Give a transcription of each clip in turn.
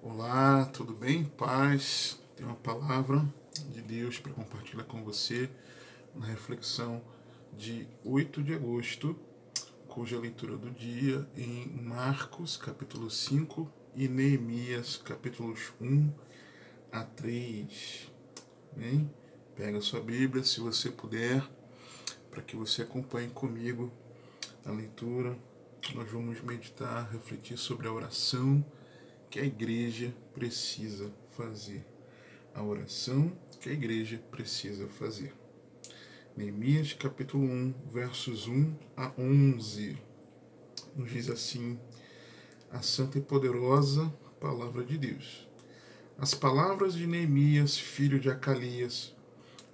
Olá, tudo bem? Paz. Tenho uma palavra de Deus para compartilhar com você na reflexão de 8 de agosto, cuja leitura do dia em Marcos, capítulo 5 e Neemias, capítulos 1 a 3. Bem? Pega a sua Bíblia, se você puder, para que você acompanhe comigo a leitura. Nós vamos meditar, refletir sobre a oração que a igreja precisa fazer. A oração que a igreja precisa fazer. Neemias capítulo 1, versos 1 a 11. Nos diz assim a santa e poderosa palavra de Deus. As palavras de Neemias, filho de Acalias.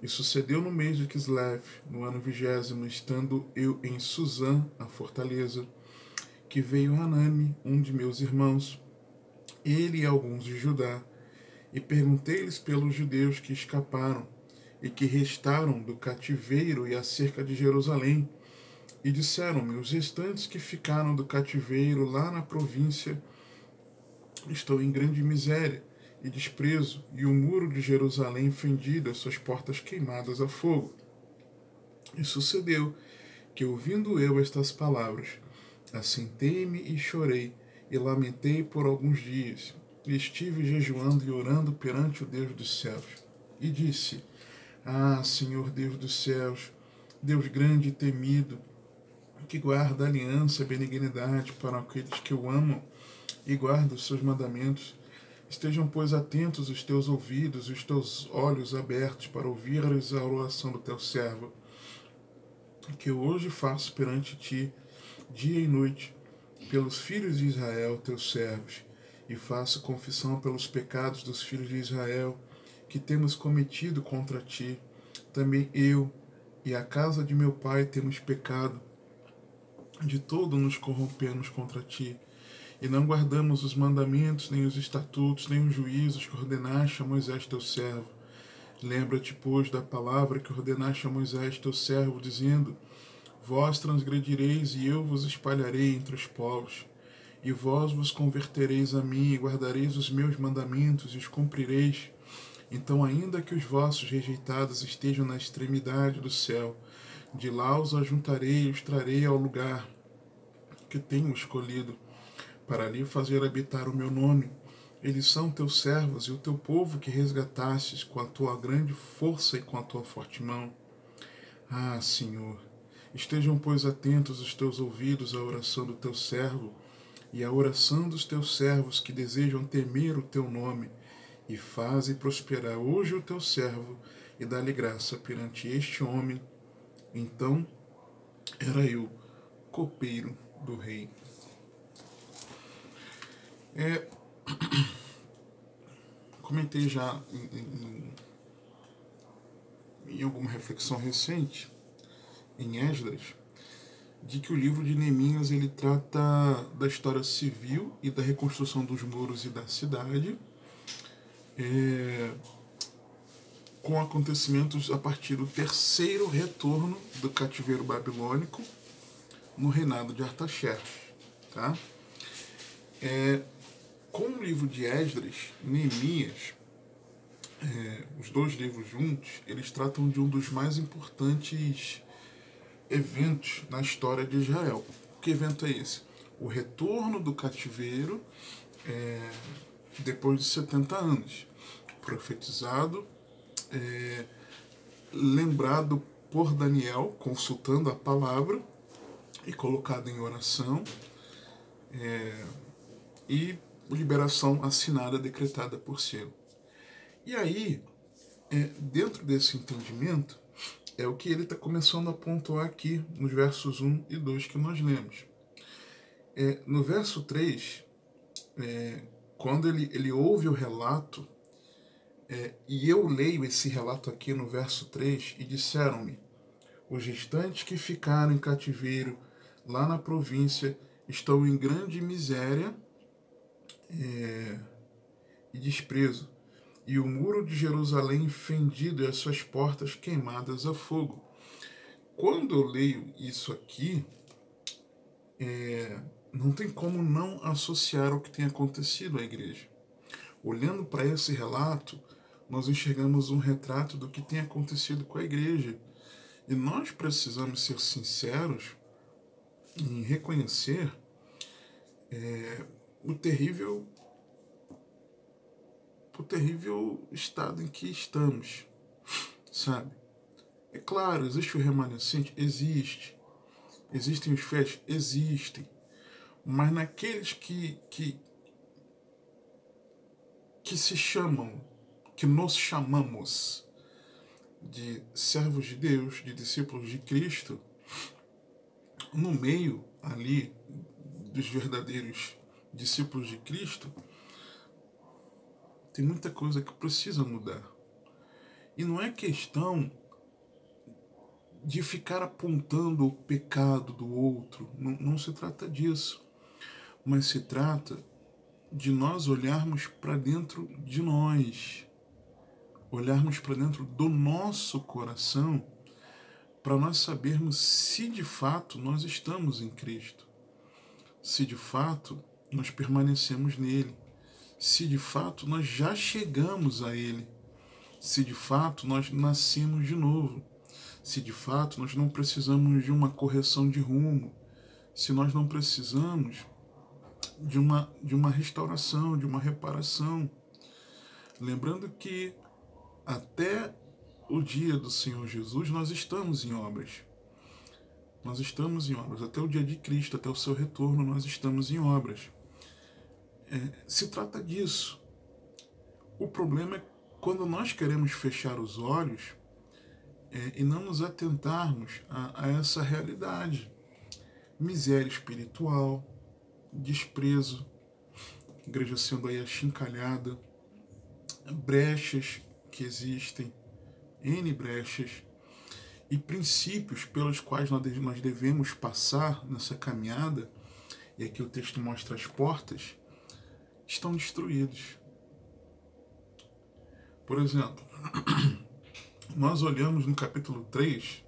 E sucedeu no mês de Kislev, no ano 20º, estando eu em Suzã, a fortaleza, que veio Hanani, um de meus irmãos, ele e alguns de Judá, e perguntei-lhes pelos judeus que escaparam e que restaram do cativeiro e acerca de Jerusalém. E disseram-me: os restantes que ficaram do cativeiro lá na província estão em grande miséria e desprezo, e o muro de Jerusalém fendido, as suas portas queimadas a fogo. E sucedeu que, ouvindo eu estas palavras, assentei-me e chorei, e lamentei por alguns dias. E estive jejuando e orando perante o Deus dos céus. E disse: Ah, Senhor Deus dos céus, Deus grande e temido, que guarda a aliança e a benignidade para aqueles que o amam e guarda os seus mandamentos, estejam, pois, atentos os teus ouvidos e os teus olhos abertos para ouvires a oração do teu servo, que eu hoje faço perante ti, dia e noite, pelos filhos de Israel, teus servos, e faço confissão pelos pecados dos filhos de Israel, que temos cometido contra ti. Também eu e a casa de meu pai temos pecado, de todo nos corrompemos contra ti, e não guardamos os mandamentos, nem os estatutos, nem os juízos que ordenaste a Moisés teu servo. Lembra-te, pois, da palavra que ordenaste a Moisés teu servo, dizendo: Vós transgredireis e eu vos espalharei entre os povos. E vós vos convertereis a mim e guardareis os meus mandamentos e os cumprireis. Então, ainda que os vossos rejeitados estejam na extremidade do céu, de lá os ajuntarei e os trarei ao lugar que tenho escolhido, para ali fazer habitar o meu nome. Eles são teus servos e o teu povo que resgatastes com a tua grande força e com a tua forte mão. Ah, Senhor, estejam, pois, atentos os teus ouvidos à oração do teu servo e à oração dos teus servos que desejam temer o teu nome, e faze prosperar hoje o teu servo, e dá-lhe graça perante este homem. Então era eu, copeiro do rei. Comentei já em alguma reflexão recente, em Esdras, de que o livro de Neemias ele trata da história civil e da reconstrução dos muros e da cidade, com acontecimentos a partir do terceiro retorno do cativeiro babilônico no reinado de Artaxerxes. Tá? Com o livro de Esdras, Neemias, os dois livros juntos, eles tratam de um dos mais importantes eventos na história de Israel. Que evento é esse? O retorno do cativeiro depois de 70 anos. Profetizado, lembrado por Daniel, consultando a palavra e colocado em oração, e liberação assinada, decretada por Ciro. E aí, dentro desse entendimento, é o que ele está começando a pontuar aqui nos versos 1 e 2 que nós lemos. No verso 3, quando ele ouve o relato, e eu leio esse relato aqui no verso 3, e disseram-me: os restantes que ficaram em cativeiro lá na província estão em grande miséria e desprezo, e o muro de Jerusalém fendido e as suas portas queimadas a fogo. Quando eu leio isso aqui, não tem como não associar o que tem acontecido à igreja. Olhando para esse relato, nós enxergamos um retrato do que tem acontecido com a igreja. E nós precisamos ser sinceros em reconhecer o terrível estado em que estamos, sabe? É claro, existe o remanescente? Existe. Existem os fiéis? Existem. Mas naqueles que se chamam, que nos chamamos de servos de Deus, de discípulos de Cristo, no meio ali dos verdadeiros discípulos de Cristo, tem muita coisa que precisa mudar. E não é questão de ficar apontando o pecado do outro, não se trata disso, mas se trata de nós olharmos para dentro de nós, olharmos para dentro do nosso coração, para nós sabermos se de fato nós estamos em Cristo, se de fato nós permanecemos nele, se de fato nós já chegamos a ele, se de fato nós nascemos de novo, se de fato nós não precisamos de uma correção de rumo, se nós não precisamos de uma restauração, de uma reparação. Lembrando que até o dia do Senhor Jesus nós estamos em obras. Nós estamos em obras. Até o dia de Cristo, até o seu retorno, nós estamos em obras. Se trata disso. O problema é quando nós queremos fechar os olhos e não nos atentarmos a essa realidade. Miséria espiritual, desprezo, igreja sendo aí achincalhada, brechas que existem, N brechas, e princípios pelos quais nós devemos passar nessa caminhada, e aqui o texto mostra as portas, estão destruídos. Por exemplo, nós olhamos no capítulo 3,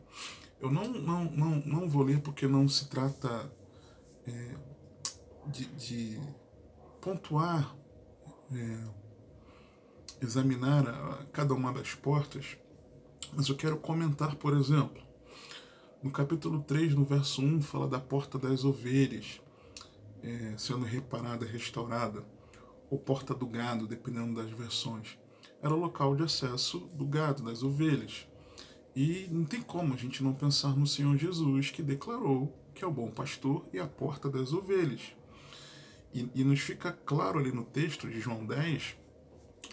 eu não vou ler porque não se trata de pontuar, examinar cada uma das portas, mas eu quero comentar, por exemplo, no capítulo 3, no verso 1, fala da porta das ovelhas, sendo reparada, restaurada, ou porta do gado, dependendo das versões. Era o local de acesso do gado, das ovelhas. E não tem como a gente não pensar no Senhor Jesus, que declarou que é o bom pastor e a porta das ovelhas. E nos fica claro ali no texto de João 10,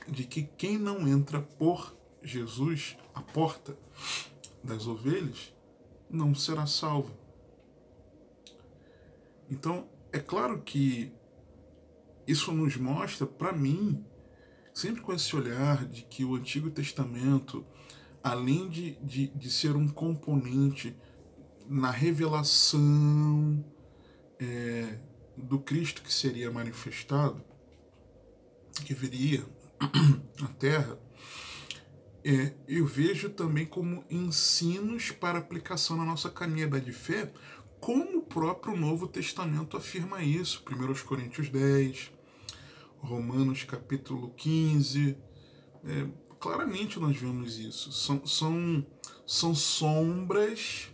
de que quem não entra por Jesus, a porta das ovelhas, não será salvo. Então, é claro que isso nos mostra, para mim, sempre com esse olhar de que o Antigo Testamento, além de ser um componente na revelação do Cristo que seria manifestado, que viria à Terra, eu vejo também como ensinos para aplicação na nossa caminhada de fé, como o próprio Novo Testamento afirma isso. 1 Coríntios 10, Romanos capítulo 15, claramente nós vemos isso. São sombras,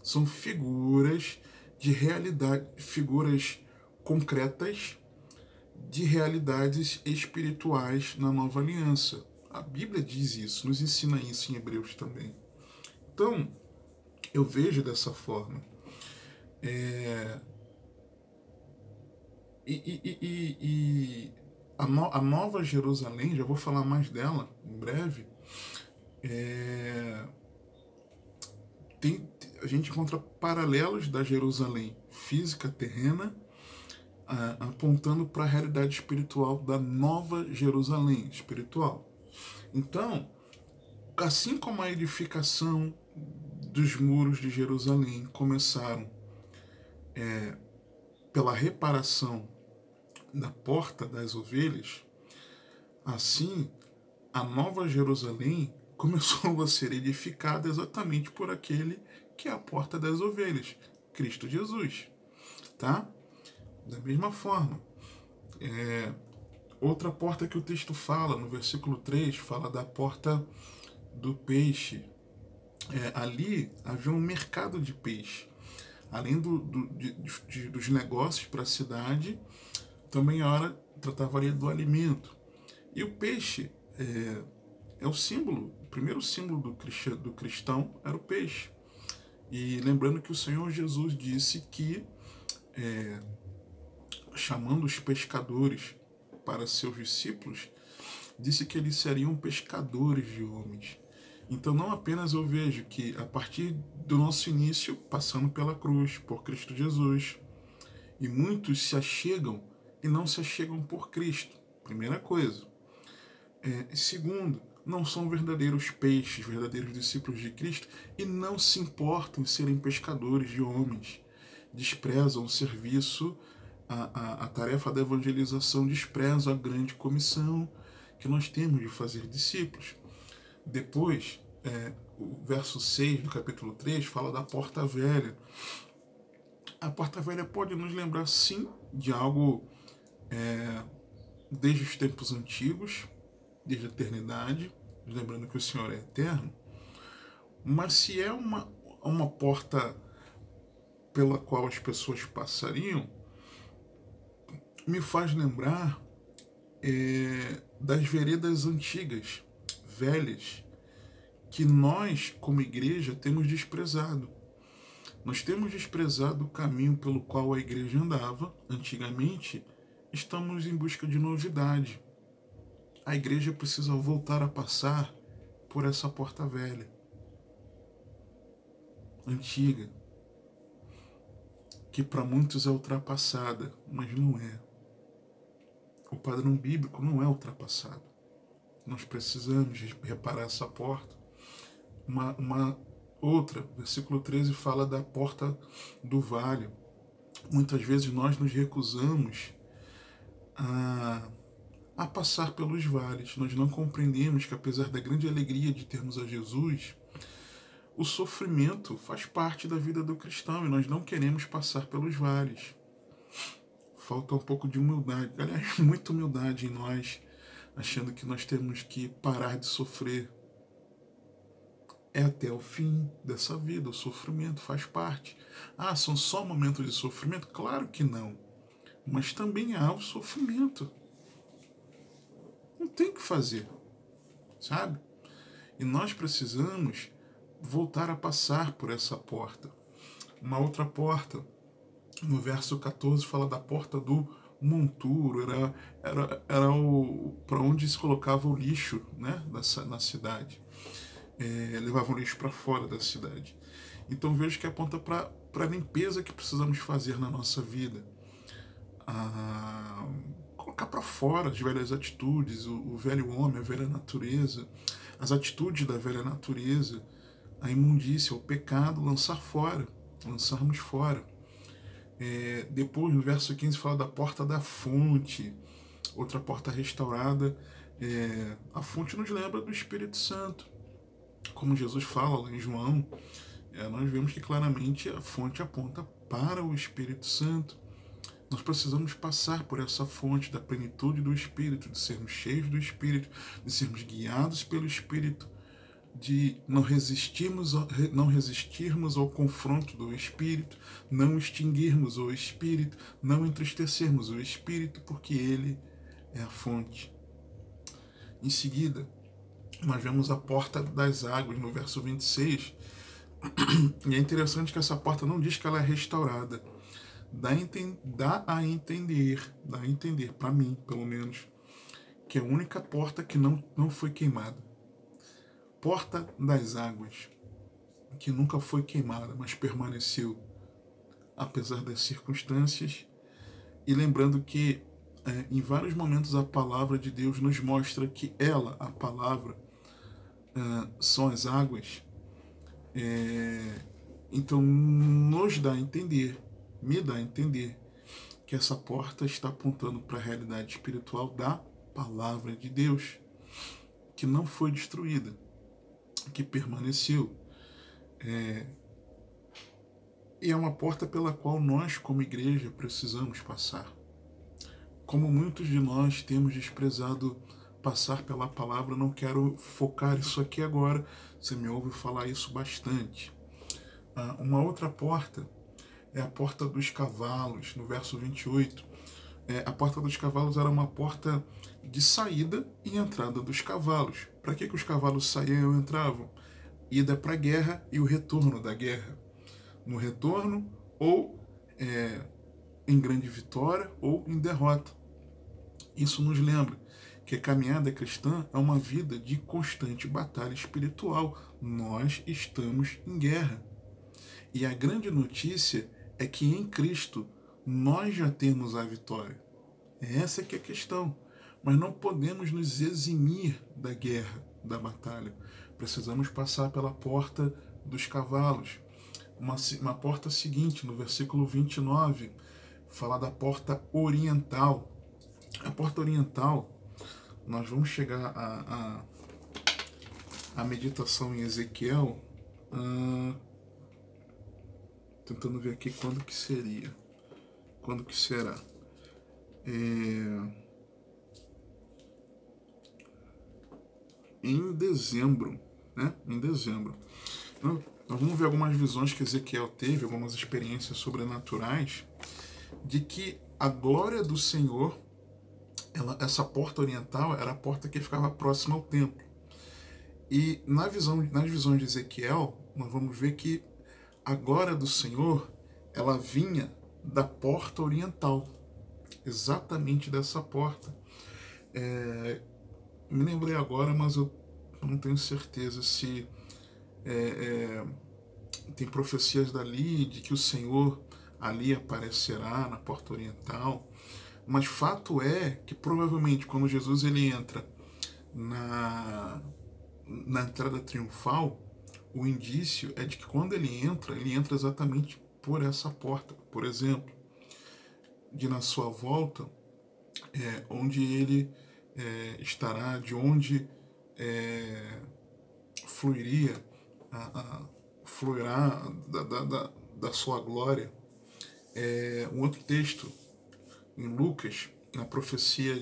são figuras de realidade, figuras concretas de realidades espirituais na nova aliança. A Bíblia diz isso, nos ensina isso em Hebreus também. Então, eu vejo dessa forma. A Nova Jerusalém, já vou falar mais dela em breve, a gente encontra paralelos da Jerusalém física, terrena, apontando para a realidade espiritual da Nova Jerusalém espiritual. Então, assim como a edificação dos muros de Jerusalém começaram pela reparação da porta das ovelhas, assim a Nova Jerusalém começou a ser edificada exatamente por aquele que é a porta das ovelhas, Cristo Jesus, tá? Da mesma forma, Outra porta que o texto fala, no versículo 3, fala da porta do peixe. Ali havia um mercado de peixe. Além dos negócios para a cidade, também a hora trataria do alimento. E o peixe é o símbolo, o primeiro símbolo do cristão era o peixe. E lembrando que o Senhor Jesus disse que, chamando os pescadores para seus discípulos, disse que eles seriam pescadores de homens. Então não apenas eu vejo que a partir do nosso início, passando pela cruz, por Cristo Jesus, e muitos se achegam e não se achegam por Cristo. Primeira coisa. Segundo, não são verdadeiros peixes, verdadeiros discípulos de Cristo e não se importam em serem pescadores de homens. Desprezam o serviço, a tarefa da evangelização, desprezam a grande comissão que nós temos de fazer discípulos. Depois, o verso 6 do capítulo 3 fala da porta velha. A porta velha pode nos lembrar, sim, de algo desde os tempos antigos, desde a eternidade, lembrando que o Senhor é eterno. Mas se é uma porta pela qual as pessoas passariam, me faz lembrar das veredas antigas, velhas, que nós, como igreja, temos desprezado. Nós temos desprezado o caminho pelo qual a igreja andava antigamente. Estamos em busca de novidade. A igreja precisa voltar a passar por essa porta velha, antiga, que para muitos é ultrapassada, mas não é. O padrão bíblico não é ultrapassado. Nós precisamos reparar essa porta. Uma outra, versículo 13 fala da porta do vale. Muitas vezes nós nos recusamos a passar pelos vales. Nós não compreendemos que, apesar da grande alegria de termos a Jesus, o sofrimento faz parte da vida do cristão e nós não queremos passar pelos vales. Falta um pouco de humildade, aliás, muita humildade em nós, achando que nós temos que parar de sofrer. É até o fim dessa vida, o sofrimento faz parte. São só momentos de sofrimento? Claro que não. Mas também há o sofrimento. Não tem o que fazer, sabe? E nós precisamos voltar a passar por essa porta. Uma outra porta, no verso 14, fala da porta do monturo. Era para onde se colocava o lixo, né, na cidade. Levavam o lixo para fora da cidade. Então vejo que aponta para a limpeza que precisamos fazer na nossa vida. Colocar para fora as velhas atitudes, o velho homem, a velha natureza, as atitudes da velha natureza, a imundícia, o pecado, lançarmos fora. Depois, no verso 15, fala da porta da fonte, outra porta restaurada. A fonte nos lembra do Espírito Santo. Como Jesus fala lá em João, nós vemos que claramente a fonte aponta para o Espírito Santo. Nós precisamos passar por essa fonte da plenitude do Espírito, de sermos cheios do Espírito, de sermos guiados pelo Espírito, de não resistirmos ao confronto do Espírito, não extinguirmos o Espírito, não entristecermos o Espírito, porque Ele é a fonte. Em seguida, nós vemos a porta das águas, no verso 26, e é interessante que essa porta não diz que ela é restaurada. Dá a entender, para mim, pelo menos, que é a única porta que não foi queimada. Porta das águas, que nunca foi queimada, mas permaneceu, apesar das circunstâncias. E lembrando que, em vários momentos, a palavra de Deus nos mostra que ela, a palavra, são as águas. Então, nos dá a entender, me dá a entender, que essa porta está apontando para a realidade espiritual da palavra de Deus, que não foi destruída, que permaneceu. E é uma porta pela qual nós, como igreja, precisamos passar. como muitos de nós temos desprezado passar pela palavra, não quero focar isso aqui agora. Você me ouve falar isso bastante. Uma outra porta é a porta dos cavalos, no verso 28. A porta dos cavalos era uma porta de saída e entrada dos cavalos. Para que os cavalos saíam e entravam? Ida para a guerra e o retorno da guerra. No retorno, ou em grande vitória, ou em derrota. Isso nos lembra que a caminhada cristã é uma vida de constante batalha espiritual. Nós estamos em guerra. E a grande notícia é que em Cristo nós já temos a vitória. Essa que é a questão. Mas não podemos nos eximir da guerra, da batalha. Precisamos passar pela porta dos cavalos. Uma porta seguinte, no versículo 29, fala da porta oriental. A porta oriental, nós vamos chegar à meditação em Ezequiel, tentando ver aqui quando que seria, quando que será. Em dezembro, né? Em dezembro. Nós vamos ver algumas visões que Ezequiel teve, algumas experiências sobrenaturais, de que a glória do Senhor, essa porta oriental era a porta que ficava próxima ao templo. E nas visões de Ezequiel, nós vamos ver que a glória do Senhor, ela vinha da porta oriental, exatamente dessa porta. Me lembrei agora, mas eu não tenho certeza se tem profecias dali de que o Senhor ali aparecerá na porta oriental. Mas fato é que provavelmente quando Jesus ele entra na entrada triunfal, o indício é de que quando ele entra exatamente por essa porta. Por exemplo, de na sua volta, onde ele estará, de onde fluirá da sua glória. Um outro texto em Lucas, na profecia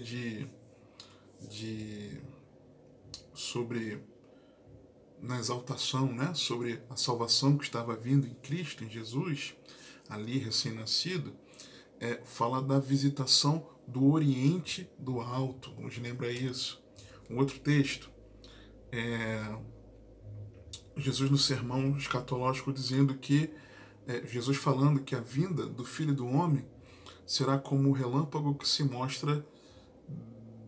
sobre na exaltação, né, sobre a salvação que estava vindo em Cristo, em Jesus, ali recém-nascido, fala da visitação do Oriente do Alto, nos lembra isso. Um outro texto, Jesus no sermão escatológico dizendo que, Jesus falando que a vinda do Filho do Homem será como o relâmpago que se mostra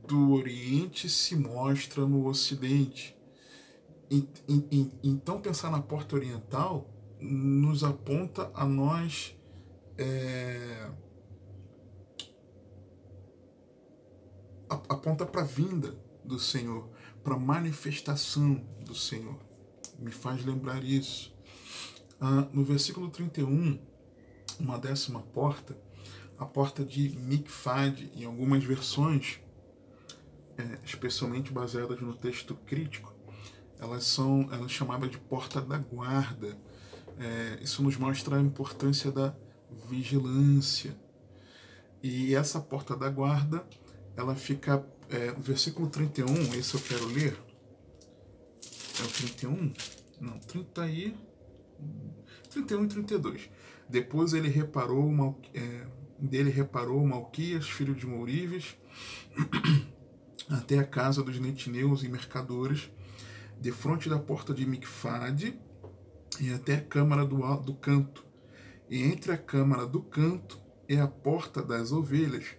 do Oriente, se mostra no Ocidente. Então pensar na porta oriental nos aponta a nós aponta para a vinda do Senhor, para a manifestação do Senhor. Me faz lembrar isso. No versículo 31, uma décima porta, a porta de Mikfad, em algumas versões, especialmente baseadas no texto crítico, elas são chamadas de porta da guarda. Isso nos mostra a importância da vigilância. E essa porta da guarda, ela fica, no versículo 31, esse eu quero ler. É o 31? Não, 31 e 32. Depois ele reparou Malquias, filho de Mourives, até a casa dos netineus e mercadores, defronte da porta de Mikfad, e até a câmara do canto. E entre a câmara do canto e a porta das ovelhas,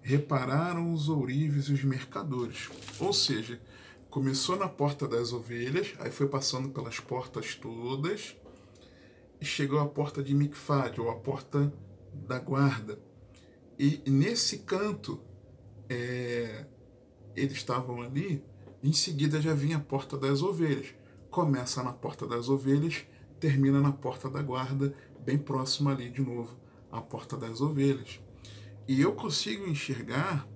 repararam os ourives e os mercadores. Ou seja, começou na porta das ovelhas, aí foi passando pelas portas todas, e chegou à porta de Mikfad, ou a porta da guarda. E nesse canto, eles estavam ali, em seguida já vinha a porta das ovelhas. Começa na porta das ovelhas, termina na porta da guarda, bem próximo ali de novo, a porta das ovelhas. E eu consigo enxergar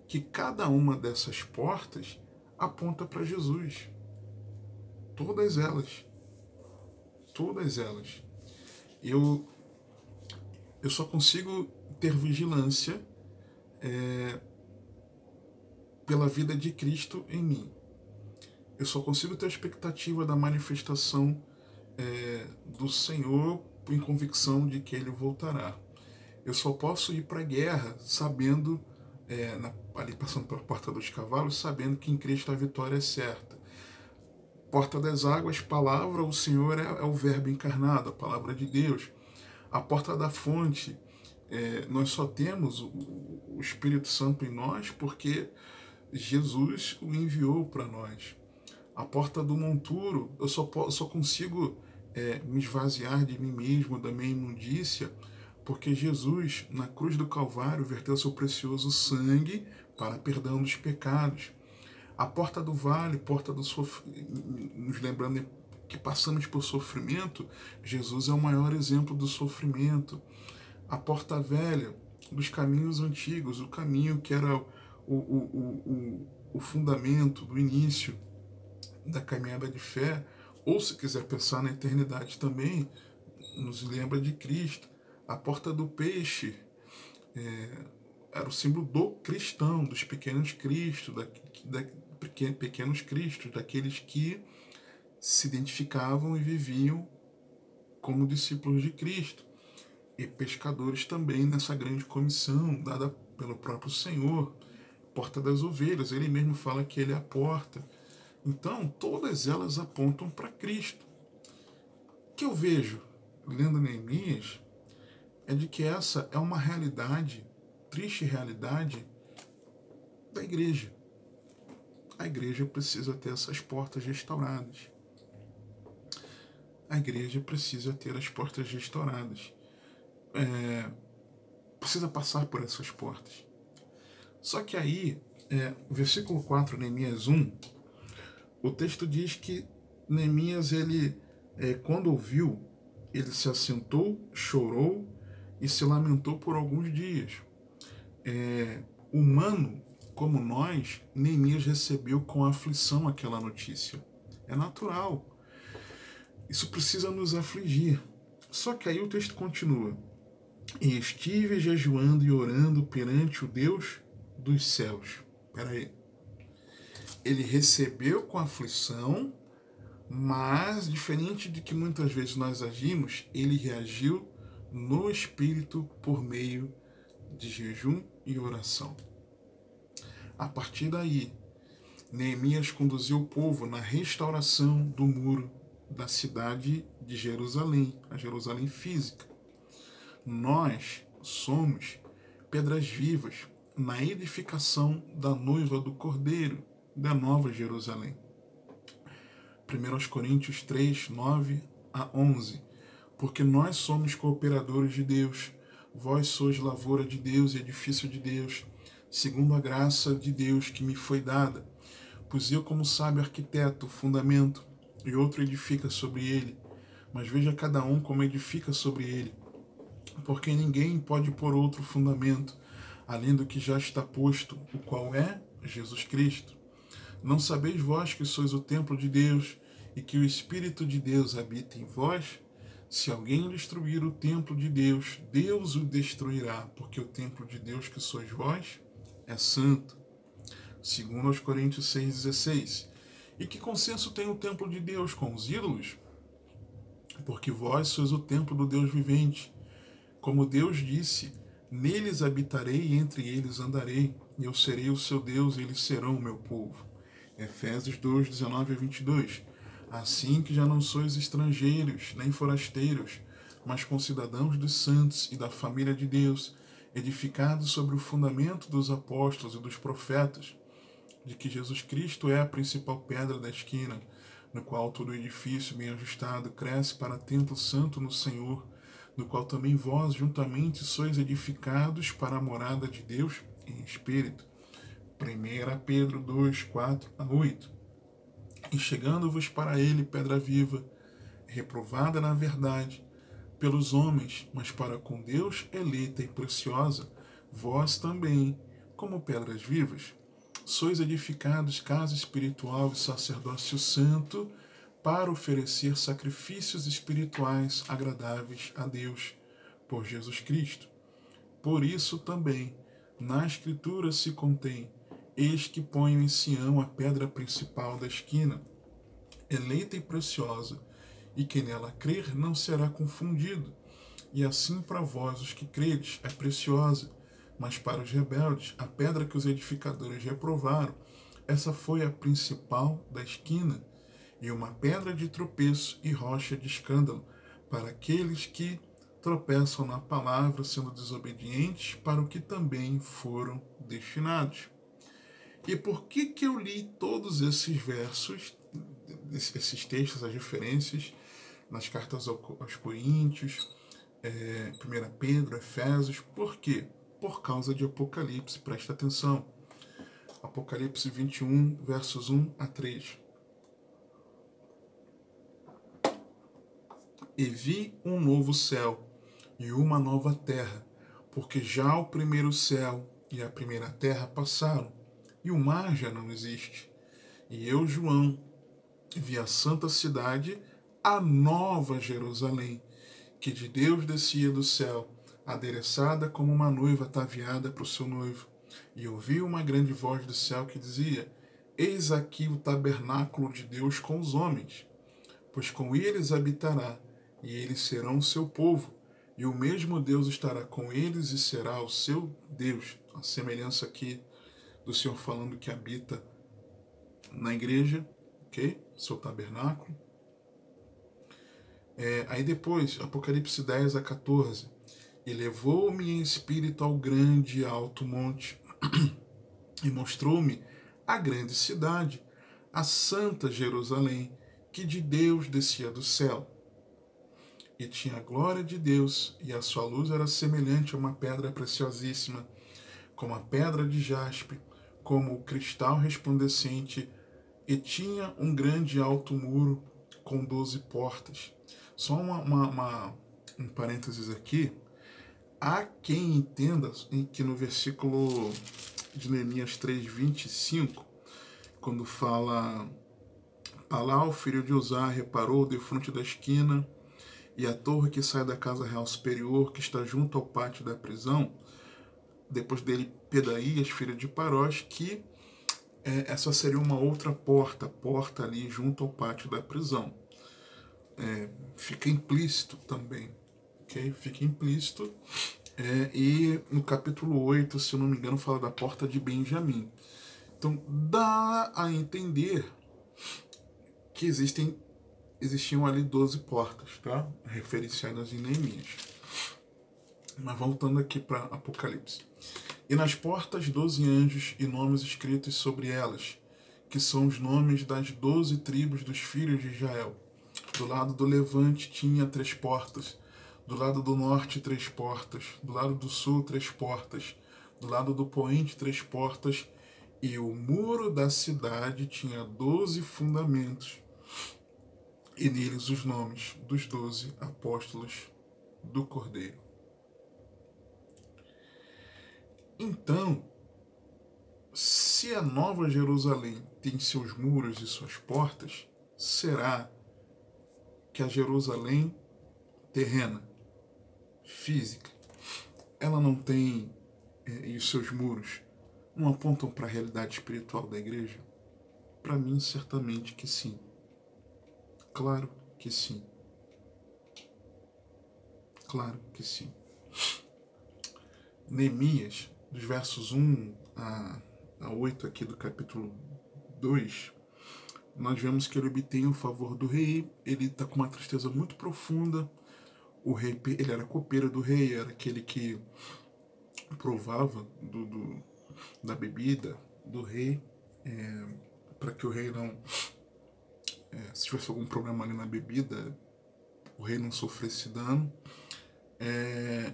que cada uma dessas portas aponta para Jesus. Todas elas. Todas elas. Eu só consigo ter vigilância pela vida de Cristo em mim. Eu só consigo ter a expectativa da manifestação do Senhor em convicção de que Ele voltará. Eu só posso ir para a guerra sabendo, ali passando pela porta dos cavalos, sabendo que em Cristo a vitória é certa. Porta das águas, palavra, o Senhor é o verbo encarnado, a palavra de Deus. A porta da fonte, nós só temos o Espírito Santo em nós porque Jesus o enviou para nós. A porta do monturo, eu só consigo me esvaziar de mim mesmo, da minha imundícia, porque Jesus, na cruz do Calvário, verteu seu precioso sangue para perdão dos pecados. A porta do vale, porta do nos lembrando que passamos por sofrimento, Jesus é o maior exemplo do sofrimento. A porta velha, dos caminhos antigos, o caminho que era o fundamento do início da caminhada de fé, ou se quiser pensar na eternidade também, nos lembra de Cristo. A porta do peixe era o símbolo do cristão, dos pequenos cristos, pequenos cristos, daqueles que se identificavam e viviam como discípulos de Cristo. E pescadores também nessa grande comissão dada pelo próprio Senhor. Porta das ovelhas, ele mesmo fala que ele é a porta. Então, todas elas apontam para Cristo. O que eu vejo, lendo Neemias, é de que essa é uma realidade, triste realidade, da igreja. A igreja precisa ter essas portas restauradas. A igreja precisa ter as portas restauradas. Precisa passar por essas portas. Só que aí, versículo 4, Neemias 1, o texto diz que Neemias, ele, quando ouviu, ele se assentou, chorou e se lamentou por alguns dias. Humano como nós, Neemias recebeu com aflição aquela notícia. É natural. Isso precisa nos afligir. Só que aí o texto continua. E estive jejuando e orando perante o Deus dos céus. Espera aí. Ele recebeu com aflição, mas, diferente de que muitas vezes nós agimos, ele reagiu no Espírito por meio de jejum e oração. A partir daí, Neemias conduziu o povo na restauração do muro da cidade de Jerusalém, a Jerusalém física. Nós somos pedras vivas na edificação da noiva do Cordeiro, da Nova Jerusalém. 1 Coríntios 3, 9 a 11. Porque nós somos cooperadores de Deus, vós sois lavoura de Deus e edifício de Deus, segundo a graça de Deus que me foi dada. Pois eu, como sábio arquiteto, fundamento, e outro edifica sobre ele. Mas veja cada um como edifica sobre ele. Porque ninguém pode pôr outro fundamento, além do que já está posto, o qual é Jesus Cristo. Não sabeis vós que sois o templo de Deus, e que o Espírito de Deus habita em vós? Se alguém destruir o templo de Deus, Deus o destruirá, porque o templo de Deus que sois vós é santo. Segundo aos Coríntios 6,16. E que consenso tem o templo de Deus com os ídolos? Porque vós sois o templo do Deus vivente. Como Deus disse, neles habitarei e entre eles andarei, e eu serei o seu Deus e eles serão o meu povo. Efésios 2, 19 a 22. Assim que já não sois estrangeiros, nem forasteiros, mas concidadãos dos santos e da família de Deus, edificados sobre o fundamento dos apóstolos e dos profetas, de que Jesus Cristo é a principal pedra da esquina, no qual todo edifício bem ajustado cresce para templo santo no Senhor, no qual também vós juntamente sois edificados para a morada de Deus em espírito. 1 Pedro 2, 4 a 8. E chegando-vos para ele pedra viva, reprovada na verdade, pelos homens, mas para com Deus eleita e preciosa, vós também, como pedras vivas, sois edificados casa espiritual e sacerdócio santo, para oferecer sacrifícios espirituais agradáveis a Deus, por Jesus Cristo. Por isso também Na Escritura se contém: eis que ponho em Sião a pedra principal da esquina, eleita e preciosa, e quem nela crer não será confundido. E assim para vós, os que credes, é preciosa, mas para os rebeldes, a pedra que os edificadores reprovaram, essa foi a principal da esquina, e uma pedra de tropeço e rocha de escândalo, para aqueles que tropeçam na palavra, sendo desobedientes para o que também foram destinados. E por que eu li todos esses versos, esses textos, as referências, nas cartas aos Coríntios, 1 Pedro, Efésios? Por quê? Por causa de Apocalipse, presta atenção. Apocalipse 21, versos 1 a 3. E vi um novo céu e uma nova terra, porque já o primeiro céu e a primeira terra passaram, e o mar já não existe. E eu, João, vi a santa cidade, a nova Jerusalém, que de Deus descia do céu, adereçada como uma noiva ataviada para o seu noivo. E ouvi uma grande voz do céu que dizia: eis aqui o tabernáculo de Deus com os homens, pois com eles habitará, e eles serão o seu povo, e o mesmo Deus estará com eles e será o seu Deus. A semelhança aqui do Senhor falando que habita na igreja, ok? Seu tabernáculo. Aí depois, Apocalipse 10 a 14. E levou-me em espírito ao grande e alto monte, e mostrou-me a grande cidade, a santa Jerusalém, que de Deus descia do céu. E tinha a glória de Deus, e a sua luz era semelhante a uma pedra preciosíssima, como a pedra de jaspe, como o cristal resplandecente, e tinha um grande e alto muro com 12 portas. Só um parênteses aqui. Há quem entenda que no versículo de Neemias 3:25, quando fala: Palau, filho de Uzá, reparou defronte da esquina e a torre que sai da casa real superior, que está junto ao pátio da prisão, depois dele Pedaías, filho de Parós, que essa seria uma outra porta ali junto ao pátio da prisão. Fica implícito também, ok? Fica implícito. E no capítulo 8, se eu não me engano, fala da porta de Benjamim. Então dá a entender que existiam ali 12 portas, tá? Referenciadas em Neemias. Mas voltando aqui para Apocalipse. E nas portas 12 anjos e nomes escritos sobre elas, que são os nomes das 12 tribos dos filhos de Israel. Do lado do levante tinha 3 portas, do lado do norte 3 portas, do lado do sul 3 portas, do lado do poente 3 portas, e o muro da cidade tinha 12 fundamentos, e neles os nomes dos 12 apóstolos do Cordeiro. Então, se a Nova Jerusalém tem seus muros e suas portas, será que a Jerusalém terrena, física, ela não tem, e os seus muros não apontam para a realidade espiritual da igreja? Para mim, certamente que sim. Claro que sim. Claro que sim. Neemias, dos versos 1 a 8 aqui do capítulo 2, nós vemos que ele obtém o favor do rei. Ele está com uma tristeza muito profunda. O rei, ele era copeiro do rei, era aquele que provava da bebida do rei, para que o rei não, se tivesse algum problema ali na bebida, o rei não sofresse dano.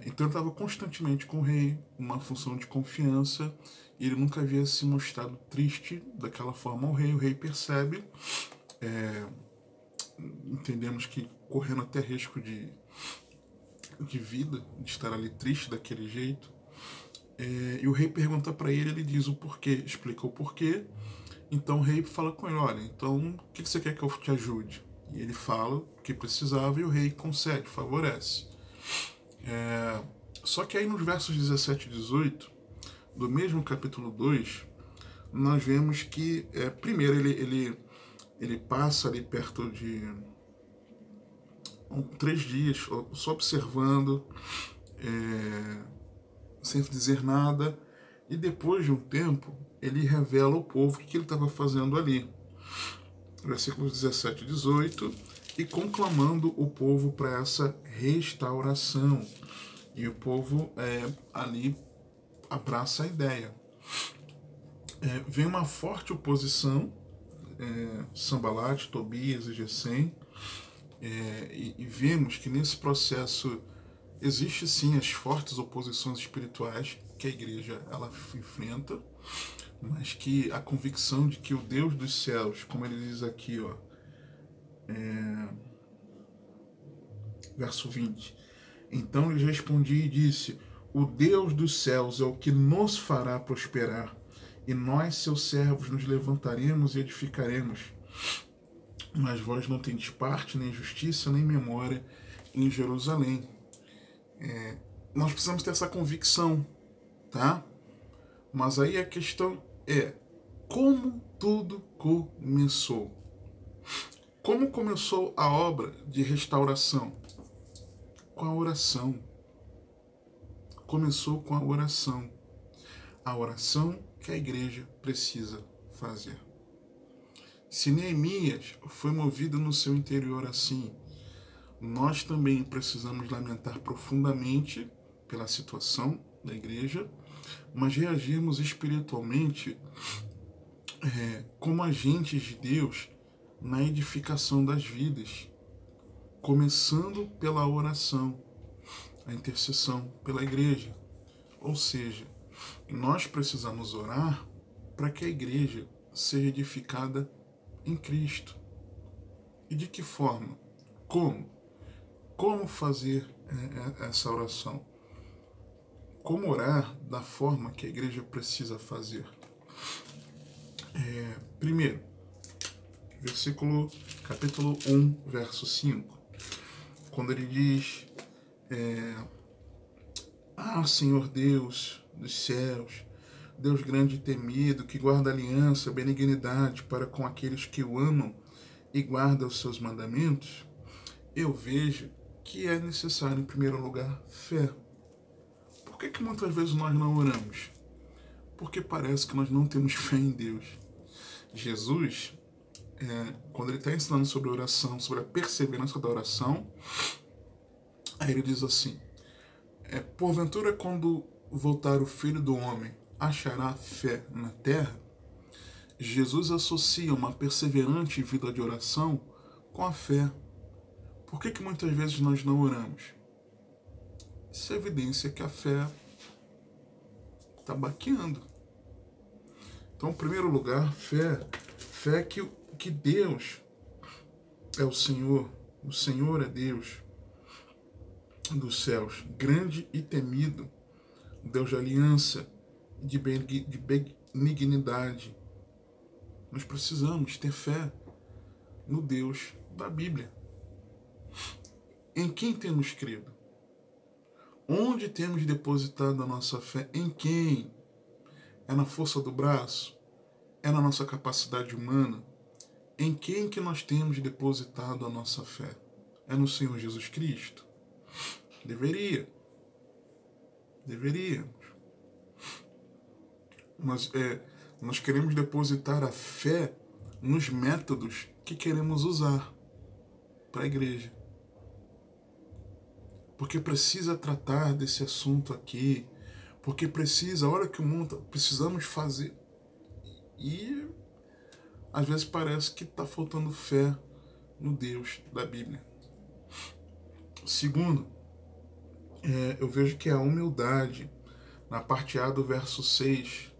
Então ele estava constantemente com o rei, uma função de confiança, e ele nunca havia se mostrado triste daquela forma ao rei. O rei percebe, entendemos que correndo até risco de vida, de estar ali triste daquele jeito. E o rei pergunta para ele, ele diz o porquê, explica o porquê. Então o rei fala com ele: olha, então o que você quer que eu te ajude? E ele fala o que precisava, e o rei concede, favorece. Só que aí nos versos 17 e 18, do mesmo capítulo 2, nós vemos que, primeiro, ele passa ali perto de 3 dias só observando, sem dizer nada, e depois de um tempo ele revela ao povo o que ele estava fazendo ali. Versículos 17 e 18, e conclamando o povo para essa restauração. E o povo ali abraça a ideia. Vem uma forte oposição, Sanbalate, Tobias e Gesem, e vemos que nesse processo existe sim as fortes oposições espirituais que a igreja ela enfrenta, mas que a convicção de que o Deus dos céus, como ele diz aqui, verso 20, então lhes respondi e disse: o Deus dos céus é o que nos fará prosperar, e nós, seus servos, nos levantaremos e edificaremos. Mas vós não tendes parte, nem justiça, nem memória em Jerusalém. Nós precisamos ter essa convicção, tá? Mas aí a questão é, como tudo começou? Como começou a obra de restauração? Com a oração. Começou com a oração. A oração que a igreja precisa fazer. Se Neemias foi movido no seu interior assim, nós também precisamos lamentar profundamente pela situação da igreja, mas reagirmos espiritualmente como agentes de Deus na edificação das vidas, começando pela oração, a intercessão pela igreja. Ou seja, nós precisamos orar para que a igreja seja edificada em Cristo. E de que forma? Como? Como fazer essa oração? Como orar da forma que a igreja precisa fazer? Primeiro, capítulo 1, verso 5, quando ele diz: Senhor Deus dos céus, Deus grande e temido, que guarda aliança, benignidade para com aqueles que o amam e guardam os seus mandamentos, eu vejo que é necessário, em primeiro lugar, fé. Por que muitas vezes nós não oramos? Porque parece que nós não temos fé em Deus. Jesus, quando ele está ensinando sobre a oração, sobre a perseverança da oração, aí ele diz assim: porventura, quando voltar o Filho do Homem, achará fé na terra? Jesus associa uma perseverante vida de oração com a fé. Por que muitas vezes nós não oramos? Isso é evidência que a fé está baqueando. Então, em primeiro lugar, fé que Deus é o Senhor é Deus dos céus, grande e temido, Deus de aliança, de benignidade. Nós precisamos ter fé no Deus da Bíblia. Em quem temos crido? Onde temos depositado a nossa fé? Em quem? É na força do braço? É na nossa capacidade humana? Em quem que nós temos depositado a nossa fé? É no Senhor Jesus Cristo? Deveríamos. Mas nós queremos depositar a fé nos métodos que queremos usar para a igreja. Porque precisa tratar desse assunto aqui, porque olha que o mundo, precisamos fazer. E às vezes parece que está faltando fé no Deus da Bíblia. Segundo, eu vejo que a humildade, na parte A do verso 6,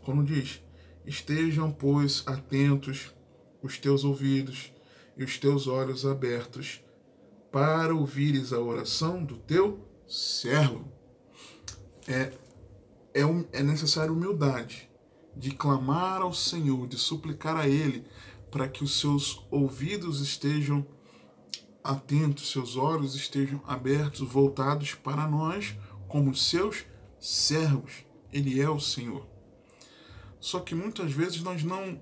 quando diz: estejam, pois, atentos os teus ouvidos e os teus olhos abertos, para ouvires a oração do teu servo. É necessário humildade, de clamar ao Senhor, de suplicar a Ele, para que os seus ouvidos estejam atentos, seus olhos estejam abertos, voltados para nós, como seus servos. Ele é o Senhor. Só que muitas vezes nós não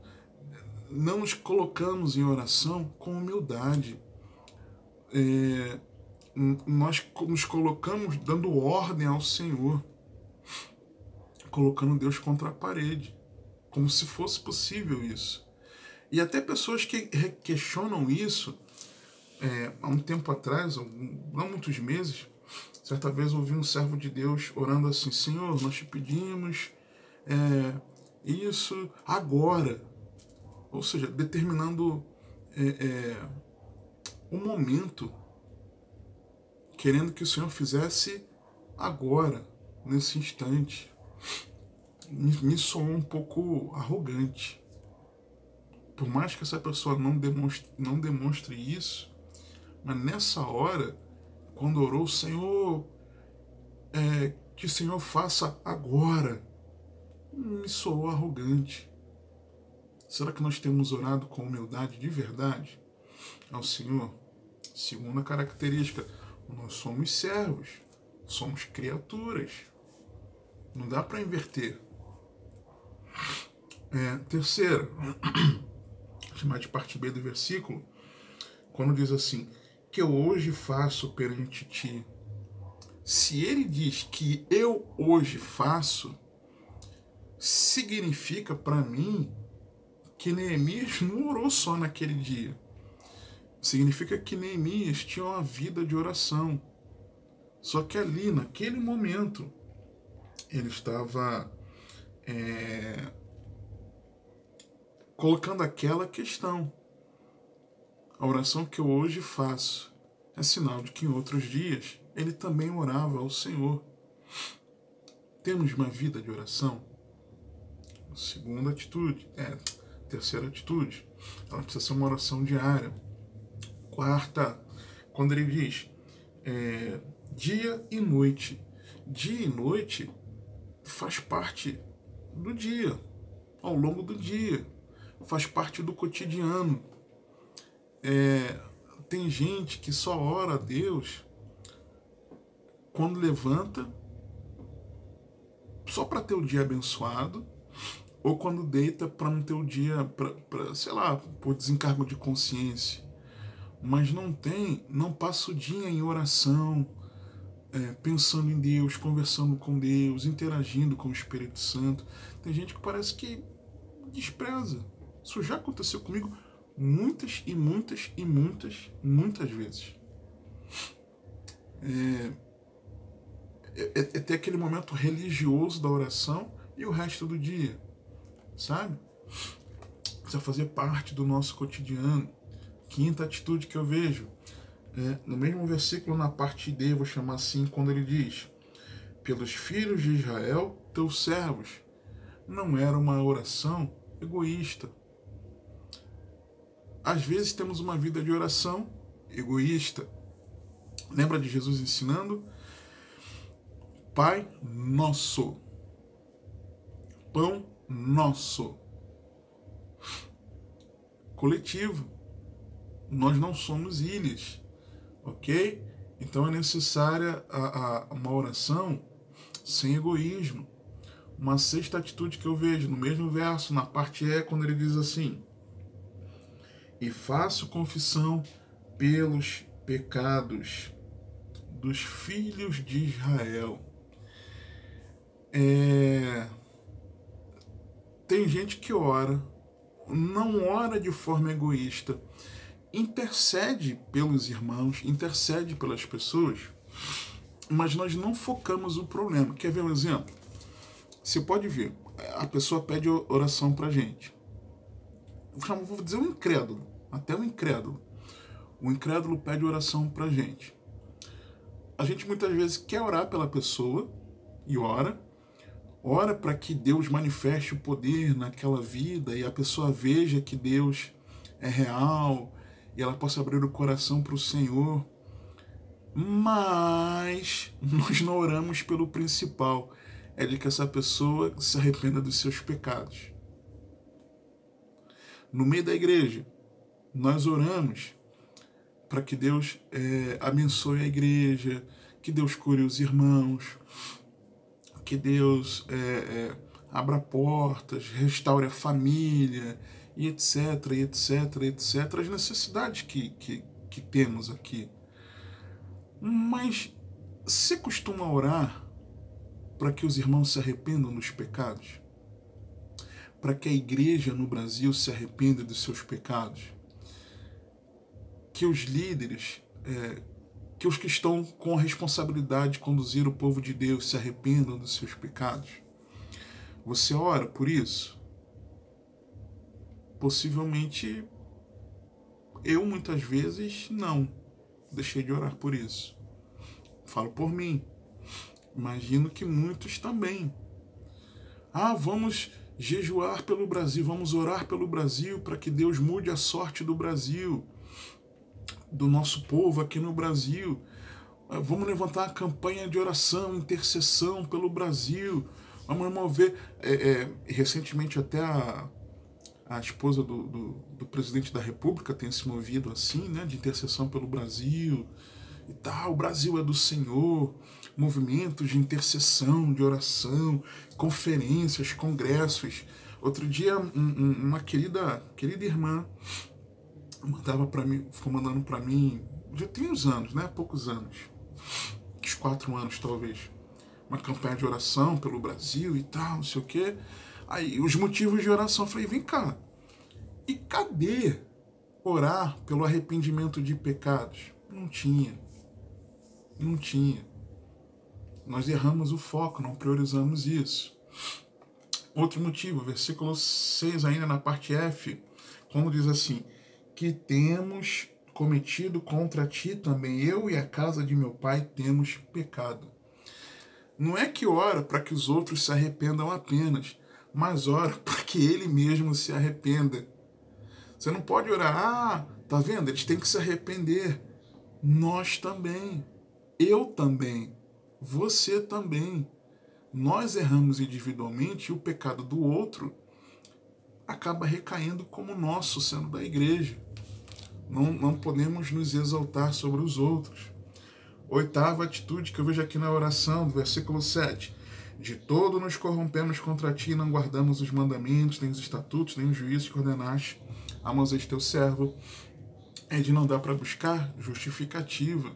nos colocamos em oração com humildade. Nós nos colocamos dando ordem ao Senhor, colocando Deus contra a parede, como se fosse possível isso. E até pessoas que questionam isso, há um tempo atrás, não muitos meses, certa vez ouvi um servo de Deus orando assim: Senhor, nós te pedimos isso agora. Ou seja, determinando um momento, querendo que o Senhor fizesse agora, nesse instante. Me soou um pouco arrogante. Por mais que essa pessoa não demonstre isso, mas nessa hora, quando orou, Senhor, que o Senhor faça agora, me soou arrogante. Será que nós temos orado com humildade de verdade ao Senhor? Segunda característica, nós somos servos, somos criaturas. Não dá para inverter. Terceira, chamar de parte B do versículo, quando diz assim, que eu hoje faço perante ti. Se ele diz que eu hoje faço, significa para mim que Neemias não orou só naquele dia. Significa que Neemias tinha uma vida de oração. Só que ali, naquele momento, ele estava colocando aquela questão. A oração que eu hoje faço é sinal de que em outros dias ele também orava ao Senhor. Temos uma vida de oração? Segunda atitude, terceira atitude, ela precisa ser uma oração diária. Quarta, quando ele diz dia e noite. Dia e noite faz parte do dia, ao longo do dia, faz parte do cotidiano. Tem gente que só ora a Deus quando levanta, só para ter o dia abençoado, ou quando deita para não ter o dia, sei lá, por desencargo de consciência. Mas não passa o dia em oração, pensando em Deus, conversando com Deus, interagindo com o Espírito Santo. Tem gente que parece que despreza. Isso já aconteceu comigo muitas e muitas e muitas vezes. É ter aquele momento religioso da oração e o resto do dia, sabe? Precisa fazer parte do nosso cotidiano. Quinta atitude que eu vejo, no mesmo versículo, na parte D, vou chamar assim, quando ele diz: pelos filhos de Israel, teus servos. Não era uma oração egoísta. Às vezes temos uma vida de oração egoísta. Lembra de Jesus ensinando? Pai nosso, pão nosso. Coletivo. Nós não somos ilhas, ok? Então é necessária uma oração sem egoísmo. Uma sexta atitude que eu vejo no mesmo verso, na parte E, quando ele diz assim: e faço confissão pelos pecados dos filhos de Israel. Tem gente que ora, não ora de forma egoísta, intercede pelos irmãos, intercede pelas pessoas, mas nós não focamos o problema. Quer ver um exemplo? Você pode ver, a pessoa pede oração pra gente. Vou dizer um incrédulo, até um incrédulo. O incrédulo pede oração pra gente. A gente muitas vezes quer orar pela pessoa e ora para que Deus manifeste o poder naquela vida e a pessoa veja que Deus é real e ela possa abrir o coração para o Senhor. Mas nós não oramos pelo principal, é de que essa pessoa se arrependa dos seus pecados. No meio da igreja, nós oramos para que Deus abençoe a igreja, que Deus cure os irmãos, que Deus abra portas, restaure a família, e etc, etc, etc, as necessidades que temos aqui. Mas você costuma orar para que os irmãos se arrependam dos pecados? Para que a igreja no Brasil se arrependa dos seus pecados? Que os líderes, que os que estão com a responsabilidade de conduzir o povo de Deus se arrependam dos seus pecados? Você ora por isso? Possivelmente, eu muitas vezes não. Deixei de orar por isso. Falo por mim. Imagino que muitos também. Vamos jejuar pelo Brasil, vamos orar pelo Brasil para que Deus mude a sorte do Brasil, do nosso povo aqui no Brasil. Vamos levantar uma campanha de oração, intercessão pelo Brasil. Vamos mover. Recentemente até a esposa do presidente da República tem se movido assim, né, de intercessão pelo Brasil e tal. O Brasil é do Senhor. Movimentos de intercessão, de oração, conferências, congressos. Outro dia, uma querida irmã ficou mandando para mim, já tem uns anos, né? Poucos anos, uns 4 anos talvez, uma campanha de oração pelo Brasil e tal, não sei o quê. Aí, os motivos de oração, eu falei, vem cá, e cadê orar pelo arrependimento de pecados? Não tinha. Nós erramos o foco, não priorizamos isso. Outro motivo, versículo 6 ainda na parte F, quando diz assim, que temos cometido contra ti também, eu e a casa de meu pai temos pecado. Não é que ora para que os outros se arrependam apenas, mas ora para que ele mesmo se arrependa. Você não pode orar, tá vendo? Eles têm que se arrepender. Nós também. Eu também. Você também. Nós erramos individualmente e o pecado do outro acaba recaindo como nosso, sendo da igreja. Não podemos nos exaltar sobre os outros. 8ª atitude que eu vejo aqui na oração, do versículo 7. De todo nos corrompemos contra ti, não guardamos os mandamentos, nem os estatutos, nem os juízos que ordenaste a Moisés teu servo. É de não dar para buscar justificativa.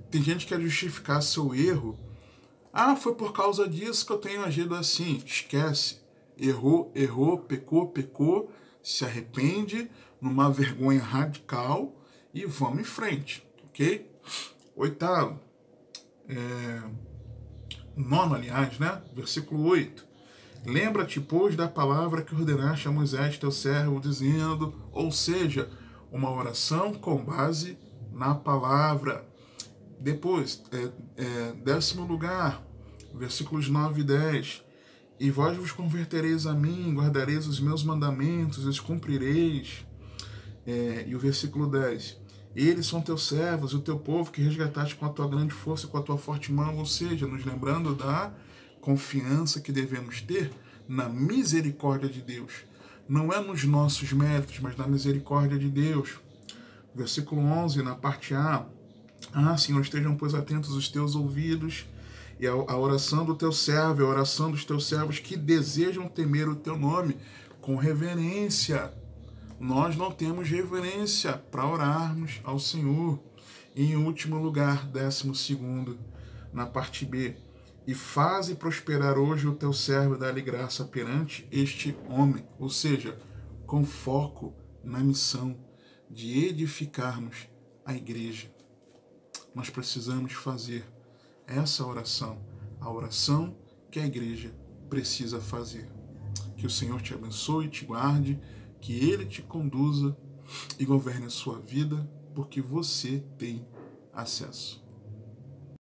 Tem gente que quer justificar seu erro. Foi por causa disso que eu tenho agido assim. Esquece. Errou, pecou, se arrepende, numa vergonha radical e vamos em frente, ok? 8º, 9º, aliás, né? Versículo 8. Lembra-te, pois, da palavra que ordenaste a Moisés, teu servo, dizendo, ou seja, uma oração com base na palavra. Depois, 10º lugar, versículos 9 e 10. E vós vos convertereis a mim, guardareis os meus mandamentos, os cumprireis. E o versículo 10. Eles são teus servos, o teu povo que resgataste com a tua grande força, com a tua forte mão, ou seja, nos lembrando da confiança que devemos ter na misericórdia de Deus. Não é nos nossos méritos, mas na misericórdia de Deus. Versículo 11, na parte A. Senhor, estejam, pois, atentos os teus ouvidos e a oração do teu servo, a oração dos teus servos que desejam temer o teu nome com reverência. Nós não temos reverência para orarmos ao Senhor. E em último lugar, 12º, na parte B. E faze prosperar hoje o teu servo e dá-lhe graça perante este homem. Ou seja, com foco na missão de edificarmos a igreja. Nós precisamos fazer essa oração, a oração que a igreja precisa fazer. Que o Senhor te abençoe, te guarde, que Ele te conduza e governe a sua vida, porque você tem acesso.